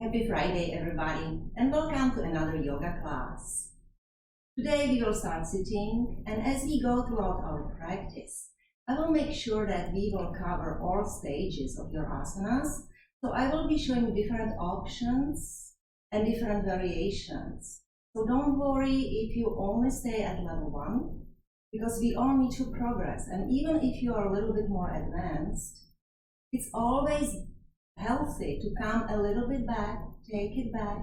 Happy Friday, everybody, and welcome to another yoga class. Today we will start sitting, and as we go throughout our practice, I will make sure that we will cover all stages of your asanas. So I will be showing different options and different variations. So don't worry if you only stay at level 1, because we all need to progress. And even if you are a little bit more advanced, it's always healthy to come a little bit back, take it back,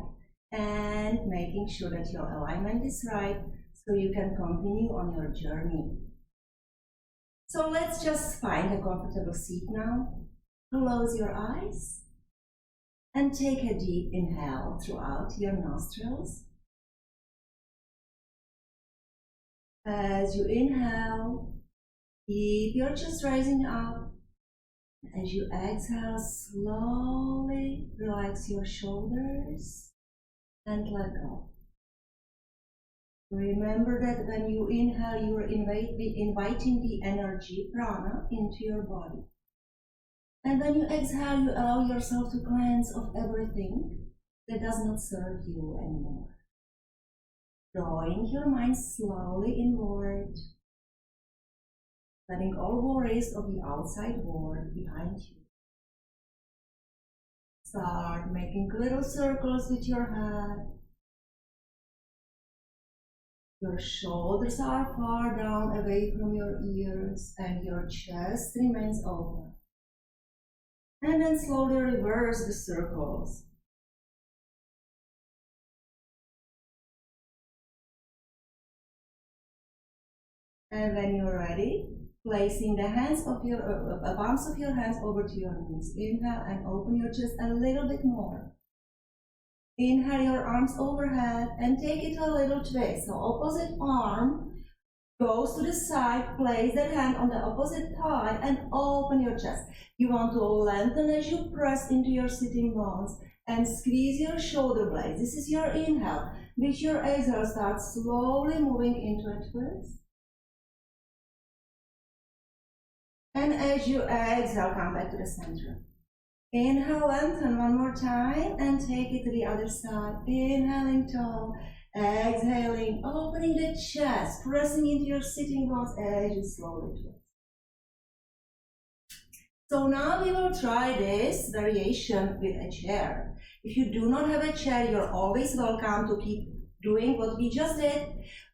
and making sure that your alignment is right so you can continue on your journey. So let's just find a comfortable seat now. Close your eyes and take a deep inhale throughout your nostrils. As you inhale, keep your chest rising up. As you exhale, slowly relax your shoulders and let go. Remember that when you inhale, you are inviting the energy, prana, into your body. And when you exhale, you allow yourself to cleanse of everything that does not serve you anymore. Drawing your mind slowly inward, letting all worries of the outside world behind you. Start making little circles with your head. Your shoulders are far down away from your ears and your chest remains open. And then slowly reverse the circles. And when you're ready, placing the hands of your palms of your hands over to your knees. Inhale and open your chest a little bit more. Inhale your arms overhead and take it a little twist. So opposite arm goes to the side, place that hand on the opposite thigh and open your chest. You want to lengthen as you press into your sitting bones and squeeze your shoulder blades. This is your inhale. With your exhale, start slowly moving into a twist. And as you exhale, come back to the center. Inhale, lengthen one more time and take it to the other side. Inhaling tall, exhaling, opening the chest, pressing into your sitting bones as you slowly twist. So now we will try this variation with a chair. If you do not have a chair, you're always welcome to keep doing what we just did,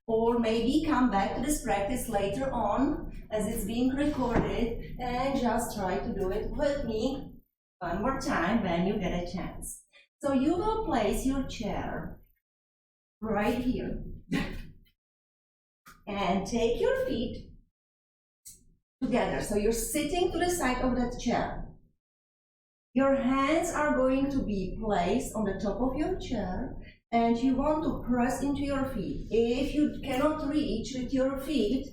or maybe come back to this practice later on as it's being recorded and just try to do it with me one more time when you get a chance. So you will place your chair right here and take your feet together. So you're sitting to the side of that chair. Your hands are going to be placed on the top of your chair and you want to press into your feet. If you cannot reach with your feet,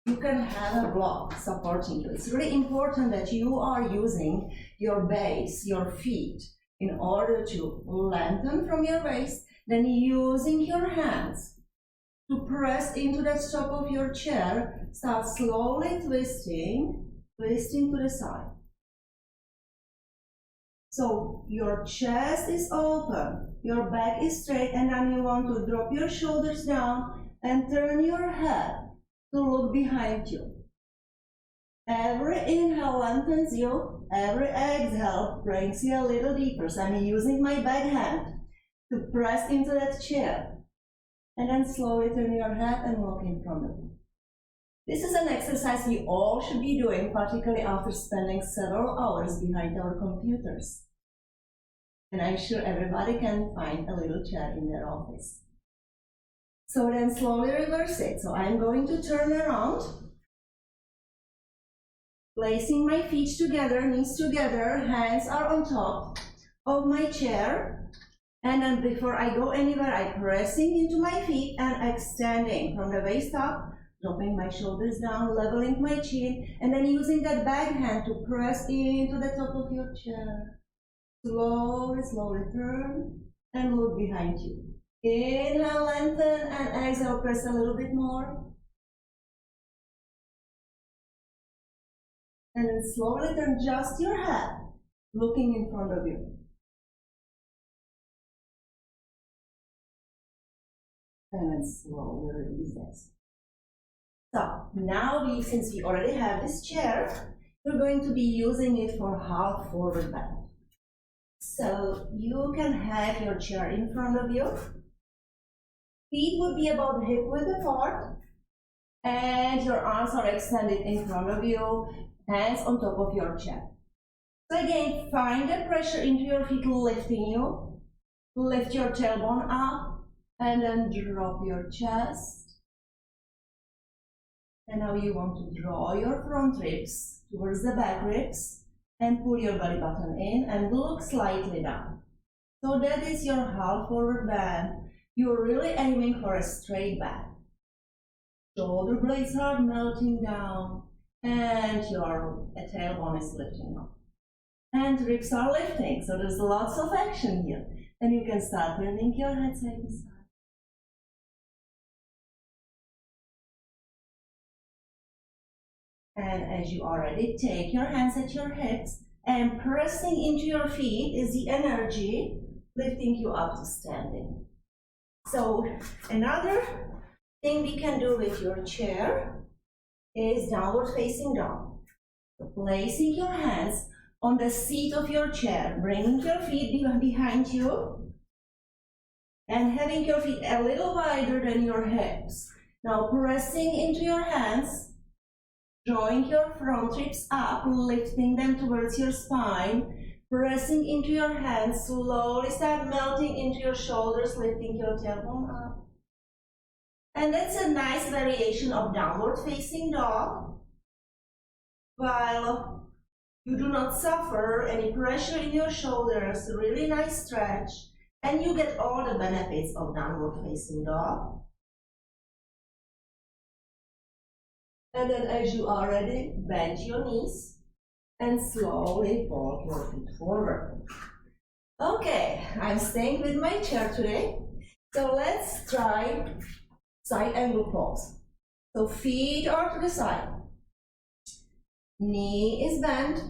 you can have a block supporting you. It's really important that you are using your base, your feet, in order to lengthen from your waist, then using your hands to press into the top of your chair. Start slowly twisting to the side. So your chest is open, your back is straight, and then you want to drop your shoulders down and turn your head to look behind you. Every inhale lengthens you, every exhale brings you a little deeper. So I'm using my back hand to press into that chair. And then slowly turn your head and look in front of you. This is an exercise we all should be doing, particularly after spending several hours behind our computers. And I'm sure everybody can find a little chair in their office. So then slowly reverse it. So I'm going to turn around, placing my feet together, knees together, hands are on top of my chair. And then before I go anywhere, I'm pressing into my feet and extending from the waist up, dropping my shoulders down, leveling my chin, and then using that back hand to press into the top of your chair. Slowly, slowly turn and look behind you. Inhale, lengthen, and exhale, press a little bit more. And then slowly turn just your head, looking in front of you. And then slowly release this. So now since we already have this chair, we're going to be using it for half forward bend. So you can have your chair in front of you. Feet would be about hip width apart, and your arms are extended in front of you, hands on top of your chair. So again, find the pressure into your feet lifting you. Lift your tailbone up, and then drop your chest. And now you want to draw your front ribs towards the back ribs and pull your belly button in and look slightly down. So that is your half forward bend. You're really aiming for a straight back. Shoulder blades are melting down and your tailbone is lifting up. And ribs are lifting, so there's lots of action here. And you can start turning your head side to side. And as you are ready, take your hands at your hips and pressing into your feet is the energy lifting you up to standing. So another thing we can do with your chair is downward facing dog. Placing your hands on the seat of your chair, bringing your feet behind you and having your feet a little wider than your hips. Now pressing into your hands, drawing your front ribs up, lifting them towards your spine, pressing into your hands, slowly start melting into your shoulders, lifting your tailbone up. And that's a nice variation of downward facing dog, while you do not suffer any pressure in your shoulders, really nice stretch, and you get all the benefits of downward facing dog. And then as you are ready, bend your knees and slowly fold your feet forward. Okay, I'm staying with my chair today. So let's try side angle pose. So feet are to the side. Knee is bent.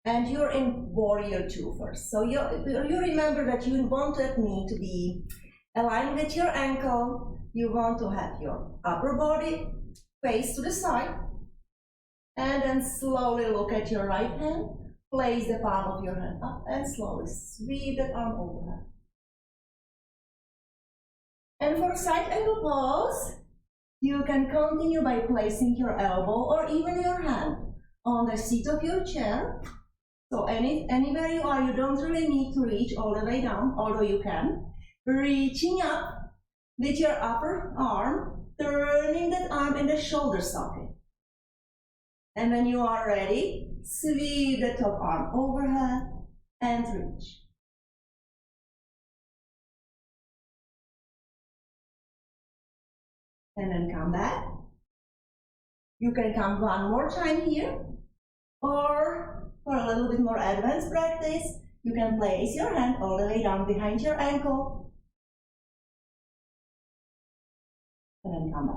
And you're in warrior two first. So you remember that you want that knee to be aligned with your ankle. You want to have your upper body face to the side, and then slowly look at your right hand, place the palm of your hand up, and slowly sweep that arm overhead. And for side angle pose, you can continue by placing your elbow or even your hand on the seat of your chair. So anywhere you are, you don't really need to reach all the way down, although you can. Reaching up with your upper arm, turning that arm in the shoulder socket. And when you are ready, sweep the top arm overhead and reach. And then come back. You can come one more time here, or for a little bit more advanced practice, you can place your hand all the way down behind your ankle. And then come back.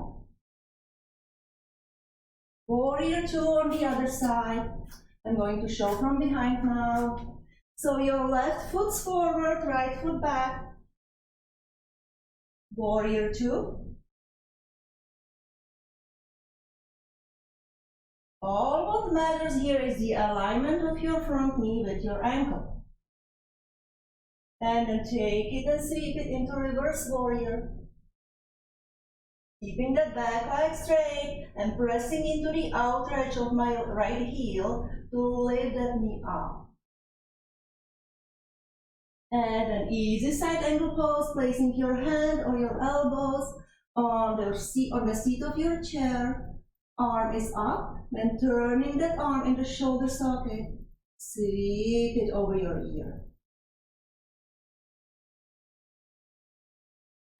Warrior two on the other side. I'm going to show from behind now. So your left foot's forward, right foot back. Warrior two. All what matters here is the alignment of your front knee with your ankle. And then take it and sweep it into reverse warrior. Keeping the back leg straight and pressing into the outer edge of my right heel to lift that knee up. And an easy side angle pose, placing your hand or your elbows on the seat of your chair. Arm is up, then turning that arm in the shoulder socket. Sweep it over your ear.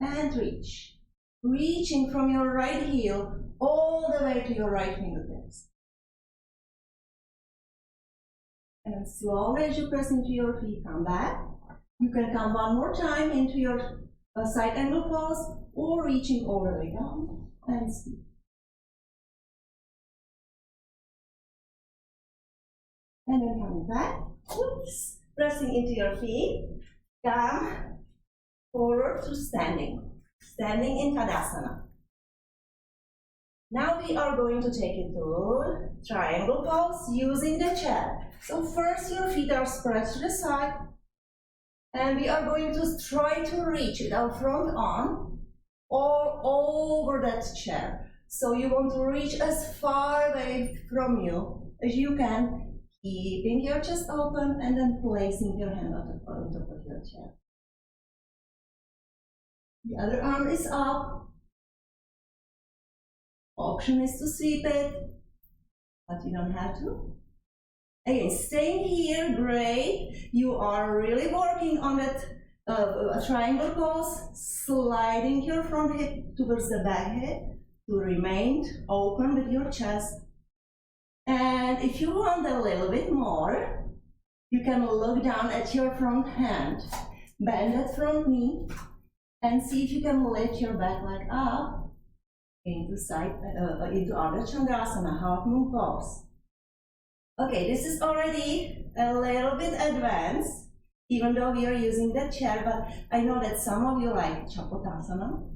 And reach. Reaching from your right heel all the way to your right fingertips. And then slowly as you press into your feet, come back. You can come one more time into your side angle pose or reaching all the way down and sweep. And then coming back, oops, pressing into your feet, come forward to standing. Standing in Tadasana. Now we are going to take it to triangle pose using the chair. So first your feet are spread to the side, and we are going to try to reach with our front arm all over that chair. So you want to reach as far away from you as you can, keeping your chest open and then placing your hand on top of your chair. The other arm is up. Option is to sweep it, but you don't have to. Again, staying here, great. You are really working on that triangle pose, sliding your front hip towards the back hip to remain open with your chest. And if you want a little bit more, you can look down at your front hand, bend that front knee, and see if you can lift your back leg up into Ardha Chandrasana, half moon pose. Okay, this is already a little bit advanced, even though we are using the chair, but I know that some of you like Chapotasana.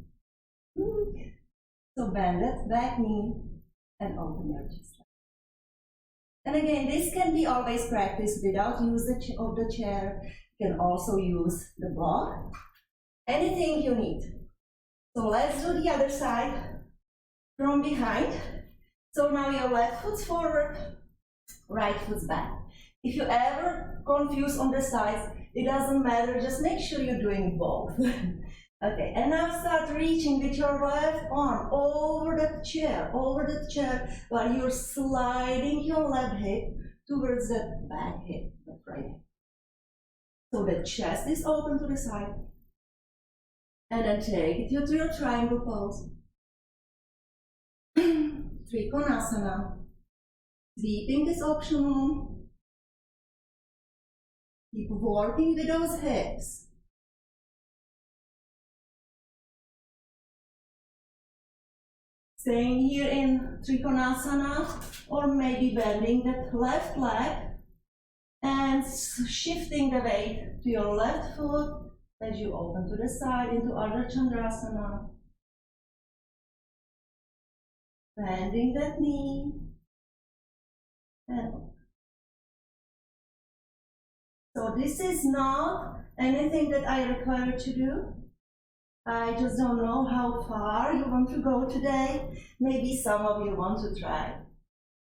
So bend that back knee and open your chest. And again, this can be always practiced without use of the chair. You can also use the block, anything you need. So let's do the other side from behind. So now your left foot's forward, right foot's back. If you ever confuse on the sides, it doesn't matter, just make sure you're doing both. Okay, and now start reaching with your left arm over the chair, while you're sliding your left hip towards the back hip, the right hip. So the chest is open to the side. And then take it to your triangle pose. Trikonasana. Sweeping is optional. Keep working with those hips. Staying here in Trikonasana, or maybe bending that left leg and shifting the weight to your left foot as you open to the side into Ardha Chandrasana. Bending that knee and open. So this is not anything that I require to do. I just don't know how far you want to go today. Maybe some of you want to try.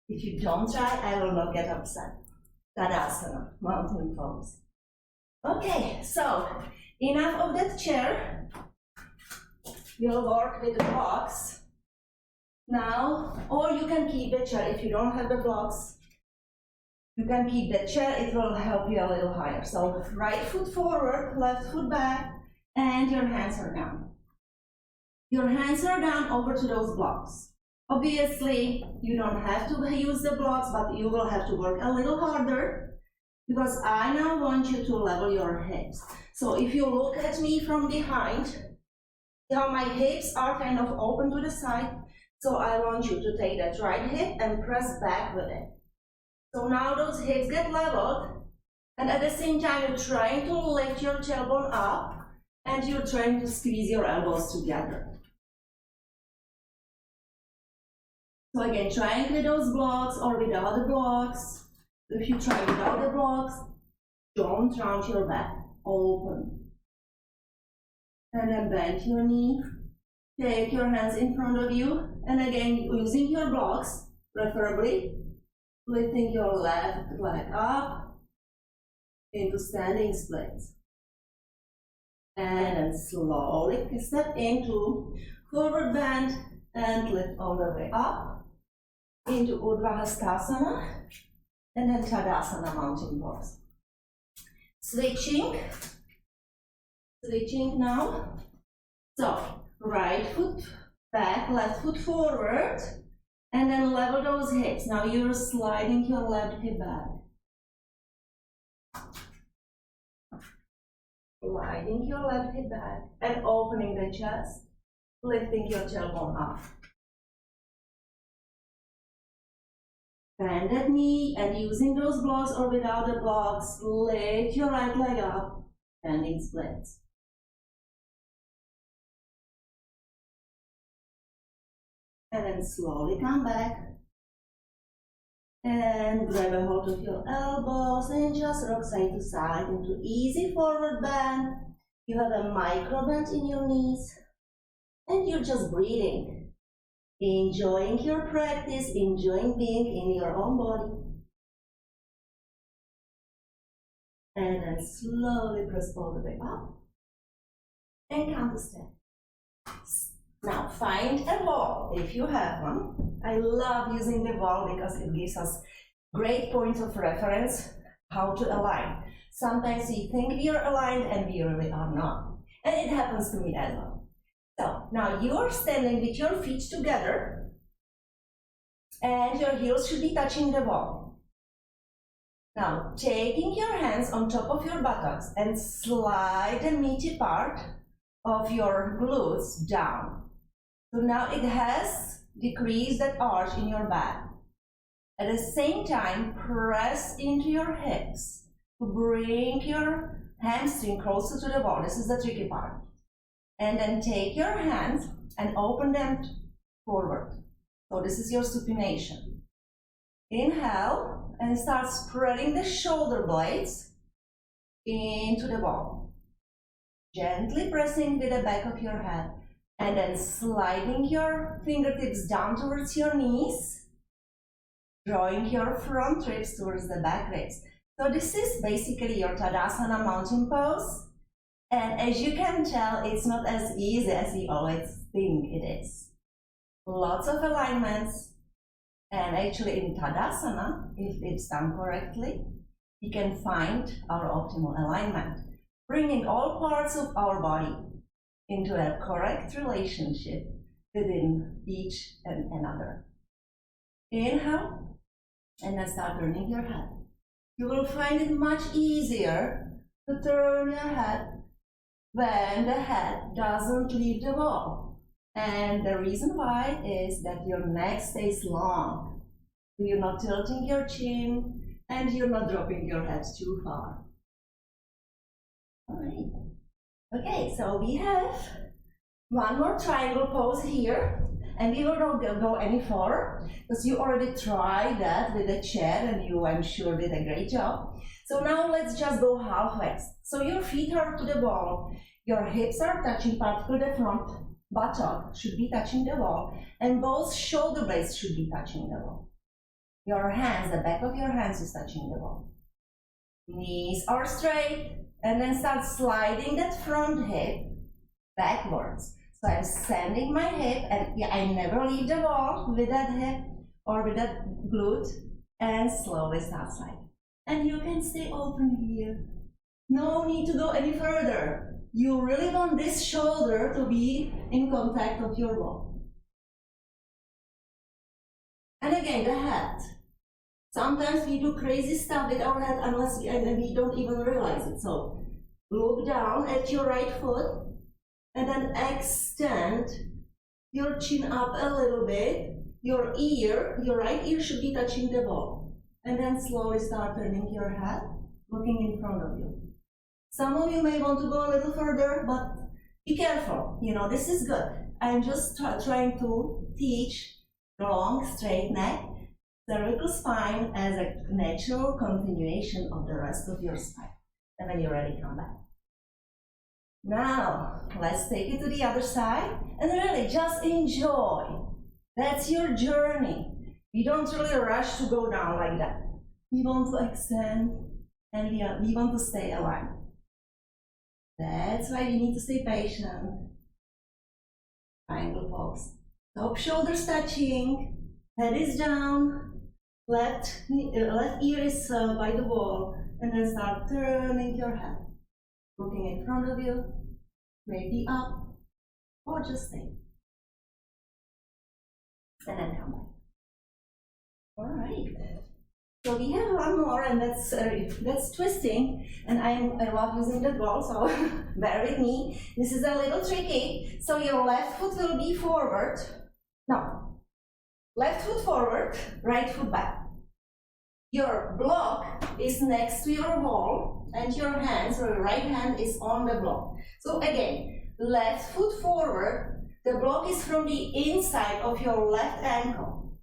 If you don't try, I will not get upset. Tadasana, mountain pose. Okay, so enough of that chair. We'll work with the blocks now, or you can keep the chair if you don't have the blocks. You can keep the chair, it will help you a little higher. So right foot forward, left foot back, and your hands are down. Your hands are down over to those blocks. Obviously, you don't have to use the blocks, but you will have to work a little harder because I now want you to level your hips. So if you look at me from behind, see how my hips are kind of open to the side. So I want you to take that right hip and press back with it. So now those hips get leveled, and at the same time you're trying to lift your tailbone up and you're trying to squeeze your elbows together. So again, trying with those blocks or without the blocks. If you try without the blocks, don't round your back, open. And then bend your knee, take your hands in front of you, and again, using your blocks, preferably, lifting your left leg up into standing splits. And then slowly step into forward bend and lift all the way up into Urdhva Hastasana and then Tadasana mountain pose. Switching now. So right foot back, left foot forward, and then level those hips. Now you're sliding your left hip back. Sliding your left hip back and opening the chest, lifting your tailbone up. Bend that knee and using those blocks or without the blocks, lift your right leg up, bending splits. And then slowly come back. And grab a hold of your elbows and just rock side to side into easy forward bend. You have a micro bend in your knees. And you're just breathing. Enjoying your practice, enjoying being in your own body. And then slowly press all the way up. And count to step. Now find a wall if you have one. I love using the wall because it gives us great points of reference how to align. Sometimes we think we are aligned and we really are not. And it happens to me as well. So now you are standing with your feet together and your heels should be touching the wall. Now taking your hands on top of your buttocks and slide the meaty part of your glutes down. So now it has decreased that arch in your back. At the same time, press into your hips to bring your hamstring closer to the wall. This is the tricky part. And then take your hands and open them forward. So this is your supination. Inhale and start spreading the shoulder blades into the wall. Gently pressing with the back of your head. And then sliding your fingertips down towards your knees, drawing your front ribs towards the back ribs. So this is basically your Tadasana mountain pose. And as you can tell, it's not as easy as we always think it is. Lots of alignments. And actually in Tadasana, if it's done correctly, we can find our optimal alignment, bringing all parts of our body into a correct relationship within each and another. Inhale, and then start turning your head. You will find it much easier to turn your head when the head doesn't leave the wall. And the reason why is that your neck stays long. You're not tilting your chin and you're not dropping your head too far. All right. Okay, so we have one more triangle pose here, and we will not go any further because you already tried that with the chair and you, I'm sure, did a great job. So now let's just go halfway. So your feet are to the wall, your hips are touching, particularly the front buttock should be touching the wall, and both shoulder blades should be touching the wall. Your hands, the back of your hands is touching the wall. Knees are straight. And then start sliding that front hip backwards. So I'm sending my hip, and yeah, I never leave the wall with that hip or with that glute, and slowly start sliding. And you can stay open here. No need to go any further. You really want this shoulder to be in contact with your wall. And again, the head. Sometimes we do crazy stuff with our head unless we don't even realize it. So look down at your right foot and then extend your chin up a little bit. Your right ear should be touching the wall. And then slowly start turning your head, looking in front of you. Some of you may want to go a little further, but be careful. You know, this is good. I'm just trying to teach long, straight neck, cervical spine as a natural continuation of the rest of your spine. And when you're ready, come back. Now, let's take it to the other side and really just enjoy. That's your journey. We don't really rush to go down like that. We want to extend and we want to stay aligned. That's why we need to stay patient. Triangle pose. Top shoulders touching, head is down. Left ear is by the wall, and then start turning your head. Looking in front of you, maybe up, or just stay. And then come back. All right. So we have one more, and that's twisting, and I love using the ball, so bear with me. This is a little tricky. So your left foot will be forward. No. Left foot forward, right foot back. Your block is next to your wall, and your hands, or your right hand is on the block. So again, left foot forward, The block is from the inside of your left ankle,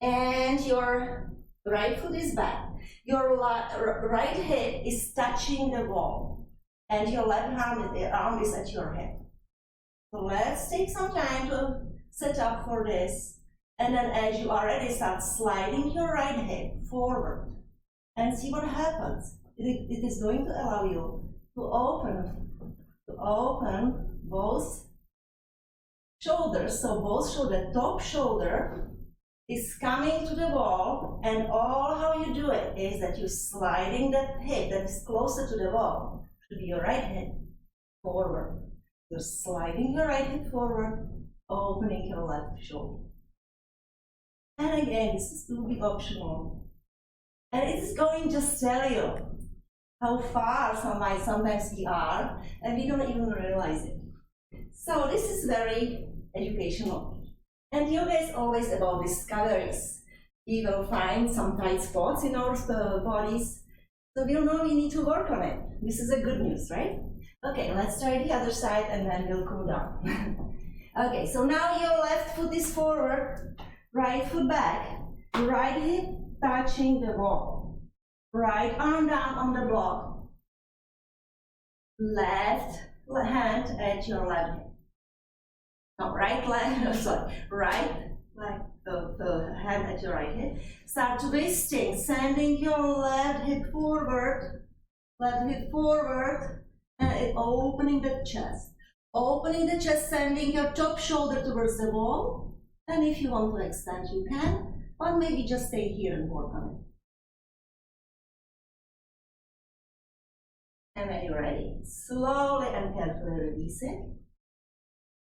and your right foot is back. Your right hip is touching the wall, and your left arm is at your hip. So let's take some time to set up for this. And then as you are ready, start sliding your right hip forward and see what happens. It is going to allow you to open both shoulders. So both shoulder, top shoulder is coming to the wall, and all how you do it is that you're sliding that hip that is closer to the wall, to be your right hip, forward. You're sliding your right hip forward, opening your left shoulder. And again, this will be optional. And it is going to just tell you how far sometimes we are, and we don't even realize it. So this is very educational. And yoga is always about discoveries. We will find some tight spots in our bodies, so we'll know we need to work on it. This is a good news, right? Okay, let's try the other side and then we'll cool down. Okay, so now your left foot is forward, right foot back, right hip touching the wall, right arm down on the block, left hand at your left hip. No, right the hand at your right hip. Start twisting, sending your left hip forward, and opening the chest. Opening the chest, sending your top shoulder towards the wall. And if you want to extend, you can, or maybe just stay here and work on it. And when you're ready, slowly and carefully release it.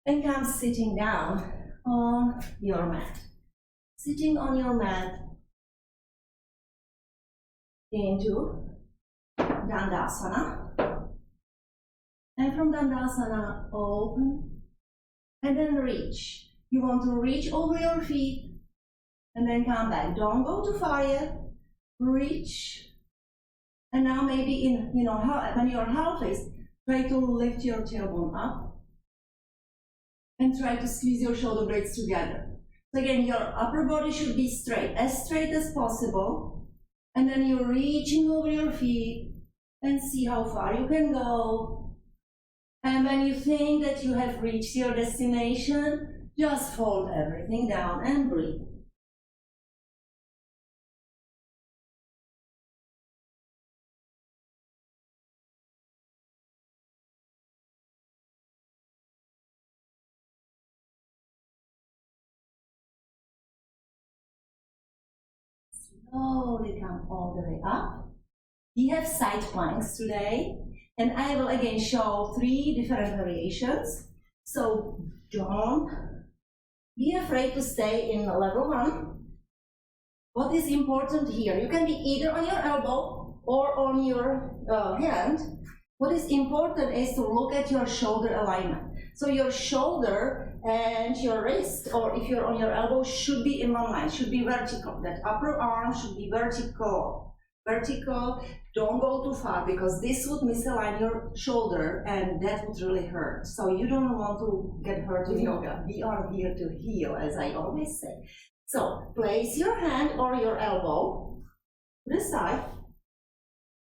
And come sitting down on your mat. Sitting on your mat into Tadasana. And from Tadasana, open and then reach. You want to reach over your feet and then come back. Don't go too far yet. Reach. And now maybe when you're halfway, try to lift your tailbone up and try to squeeze your shoulder blades together. So again, your upper body should be straight as possible. And then you're reaching over your feet and see how far you can go. And when you think that you have reached your destination, just fold everything down and breathe. Slowly come all the way up. We have side planks today, and I will again show 3 different variations. So don't be afraid to stay in level 1. What is important here? You can be either on your elbow or on your hand. What is important is to look at your shoulder alignment. So your shoulder and your wrist, or if you're on your elbow, should be in one line, should be vertical. That upper arm should be vertical. Don't go too far, because this would misalign your shoulder and that would really hurt. So you don't want to get hurt in yoga. We are here to heal, as I always say. So place your hand or your elbow to the side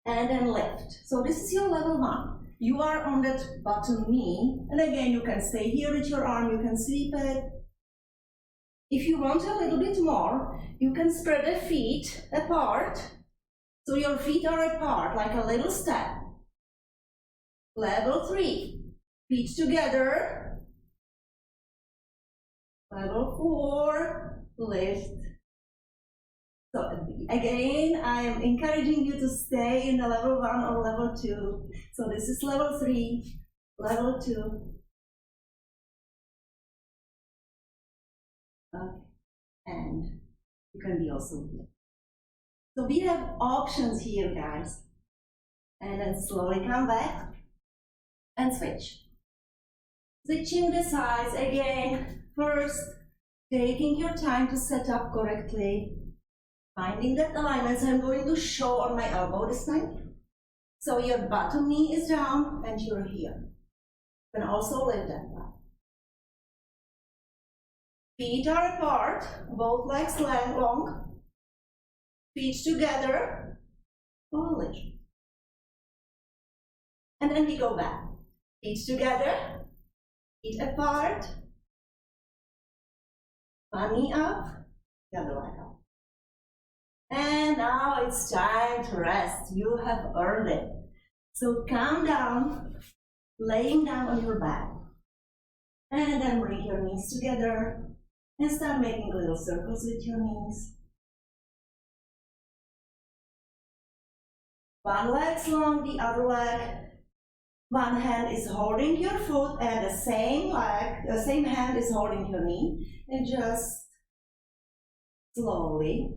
and then lift. So this is your level 1. You are on that bottom knee, and again you can stay here with your arm, you can sweep it. If you want a little bit more, you can spread the feet apart. So your feet are apart, like a little step. Level 3, feet together. Level 4, lift. So again, I am encouraging you to stay in the level 1 or level 2. So this is level 3, level 2. Okay, and you can be also here. So we have options here, guys. And then slowly come back and switch. Switching the sides again. First, taking your time to set up correctly. Finding that alignment. So I'm going to show on my elbow this time. So your bottom knee is down and you're here. You can also lift that up. Feet are apart, both legs long, feet together, foolish. And then we go back. Feet together, feet apart, one knee up, the other leg up. And now it's time to rest. You have earned it. So calm down, laying down on your back. And then bring your knees together and start making little circles with your knees. One leg's long, the other leg. One hand is holding your foot and the same hand is holding your knee. And just slowly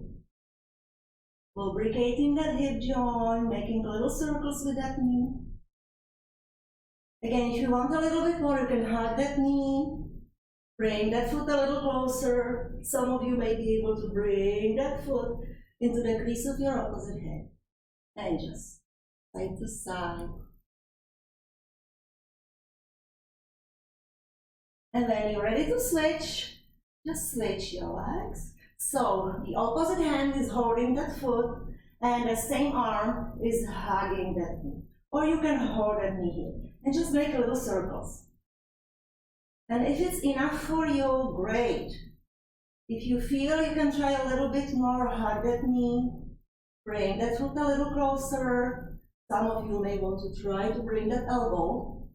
lubricating that hip joint, making little circles with that knee. Again, if you want a little bit more, you can hug that knee. Bring that foot a little closer. Some of you may be able to bring that foot into the crease of your opposite hip. And just side to side. And when you're ready to switch, just switch your legs. So the opposite hand is holding that foot and the same arm is hugging that knee. Or you can hold that knee here and just make little circles. And if it's enough for you, great. If you feel you can try a little bit more, hug that knee, bring that foot a little closer. Some of you may want to try to bring that elbow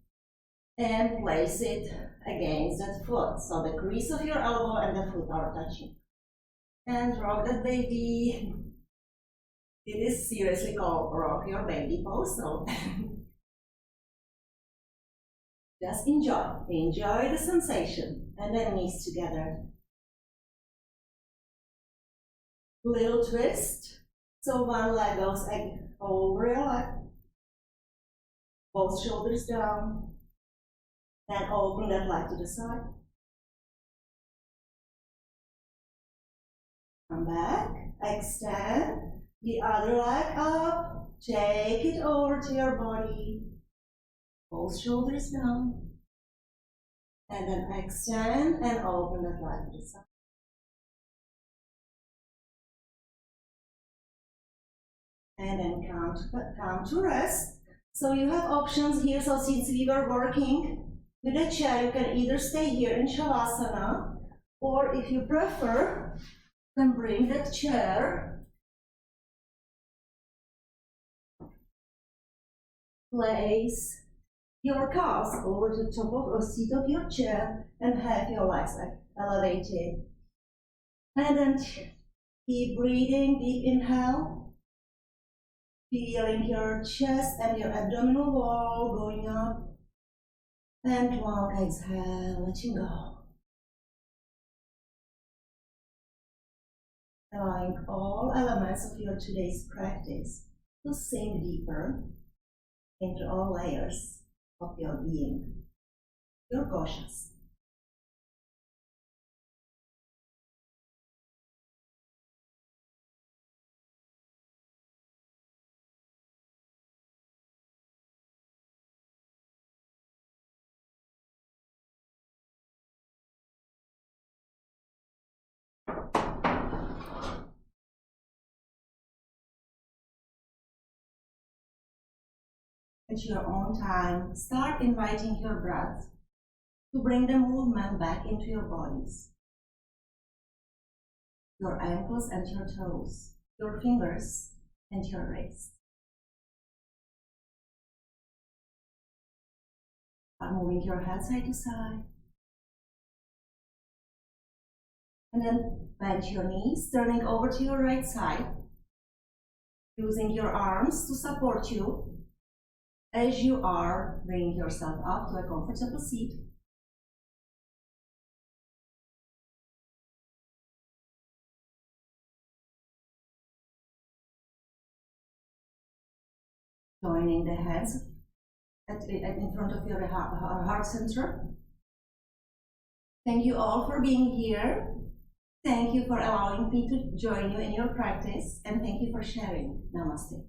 and place it against that foot. So the crease of your elbow and the foot are touching. And rock that baby. It is seriously called rock your baby pose. So just enjoy the sensation. And then knees together. Little twist. So one leg goes over your leg. Both shoulders down. Then open that leg to the side. Come back, extend the other leg up, take it over to your body, both shoulders down, and then extend and open that leg to the side. And then come to rest. So you have options here. So since we were working with a chair, you can either stay here in Shavasana, or if you prefer, then bring that chair, place your calves over the top of the seat of your chair and have your legs elevated. And then keep breathing, deep inhale, feeling your chest and your abdominal wall going up, and long exhale, letting go. Allowing all elements of your today's practice to sink deeper into all layers of your being, your koshas. At your own time, start inviting your breath to bring the movement back into your bodies. Your ankles and your toes, your fingers and your wrists. Start moving your head side to side. And then bend your knees, turning over to your right side, using your arms to support you. As you are bringing yourself up to a comfortable seat. Joining the hands in front of your heart center. Thank you all for being here. Thank you for allowing me to join you in your practice, and thank you for sharing. Namaste.